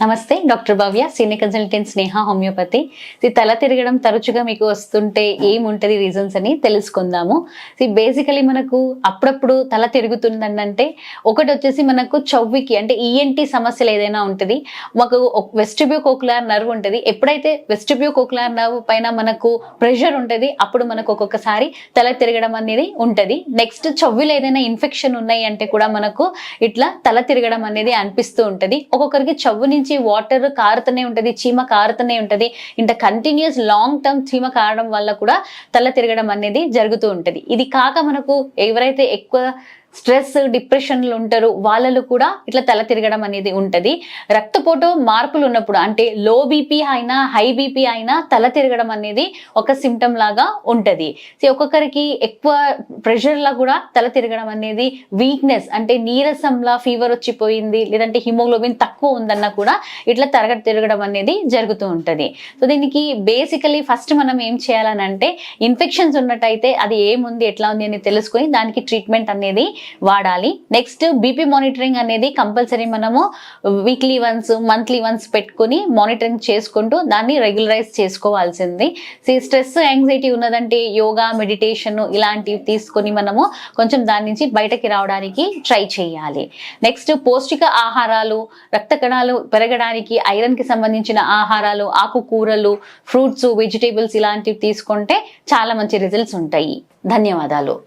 నమస్తే, డాక్టర్ భవ్య, senior consultant స్నేహ homeopathy. తల తిరగడం తరచుగా మీకు వస్తుంటే ఏముంటది రీజన్స్ అని తెలుసుకుందాము. బేసికలీ మనకు అప్పుడప్పుడు తల తిరుగుతుందంటే ఒకటి వచ్చేసి మనకు చెవికి అంటే ఈఎన్టీ సమస్యలు ఏదైనా ఉంటుంది. మాకు వెస్టిబ్యూ కోక్యులర్ నర్వ్ ఉంటుంది. ఎప్పుడైతే వెస్టిబ్యూ కోక్యులర్ నర్వ్ పైన మనకు ప్రెషర్ ఉంటుంది అప్పుడు మనకు ఒక్కొక్కసారి తల తిరగడం అనేది ఉంటుంది. నెక్స్ట్ చెవిలో ఏదైనా ఇన్ఫెక్షన్ ఉన్నాయి అంటే కూడా మనకు ఇట్లా తల తిరగడం అనేది అనిపిస్తూ ఉంటుంది. ఒక్కొక్కరికి చెవు నుంచి వాటర్ కారుతూనే ఉంటది, చీమ కారుతూనే ఉంటది. ఇంత కంటిన్యూస్ లాంగ్ టర్మ్ చీమ కారడం వల్ల కూడా తల తిరగడం అనేది జరుగుతూ ఉంటది. ఇది కాక మనకు ఎవరైతే ఎక్కువ స్ట్రెస్ డిప్రెషన్లు ఉంటారు వాళ్ళలో కూడా ఇట్లా తల తిరగడం అనేది ఉంటది. రక్తపోటు మార్పులు ఉన్నప్పుడు అంటే లో బీపీ అయినా హై బీపీ అయినా తల తిరగడం అనేది ఒక సిమ్టమ్ లాగా ఉంటది. ఒక్కొక్కరికి ఎక్కువ ప్రెషర్ లా కూడా తల తిరగడం అనేది, వీక్నెస్ అంటే నీరసంలా ఫీవర్ వచ్చిపోయింది లేదంటే హిమోగ్లోబిన్ తక్కువ ఉందన్నా కూడా ఇట్లా తిరగడం అనేది జరుగుతూ ఉంటది. దీనికి బేసికలీ ఫస్ట్ మనం ఏం చేయాలనంటే ఇన్ఫెక్షన్స్ ఉన్నట్టయితే అది ఏముంది ఎట్లా ఉంది అని తెలుసుకొని దానికి ట్రీట్మెంట్ అనేది వాడాలి. నెక్స్ట్ బీపీ మానిటరింగ్ అనేది కంపల్సరీ మనము వీక్లీ వన్స్ మంత్లీ వన్స్ పెట్టుకుని మానిటరింగ్ చేసుకుంటూ దాన్ని రెగ్యులరైజ్ చేసుకోవాల్సింది. స్ట్రెస్ యాంగ్జైటీ ఉన్నదంటే యోగా, మెడిటేషన్ ఇలాంటివి తీసుకొని మనము కొంచెం దాని నుంచి బయటకి రావడానికి ట్రై చేయాలి. నెక్స్ట్ పౌష్టిక ఆహారాలు, రక్త కణాలు పెరగడానికి ఐరన్ కి సంబంధించిన ఆహారాలు, ఆకుకూరలు, ఫ్రూట్స్, వెజిటేబుల్స్ ఇలాంటివి తీసుకుంటే చాలా మంచి రిజల్ట్స్ ఉంటాయి. ధన్యవాదాలు.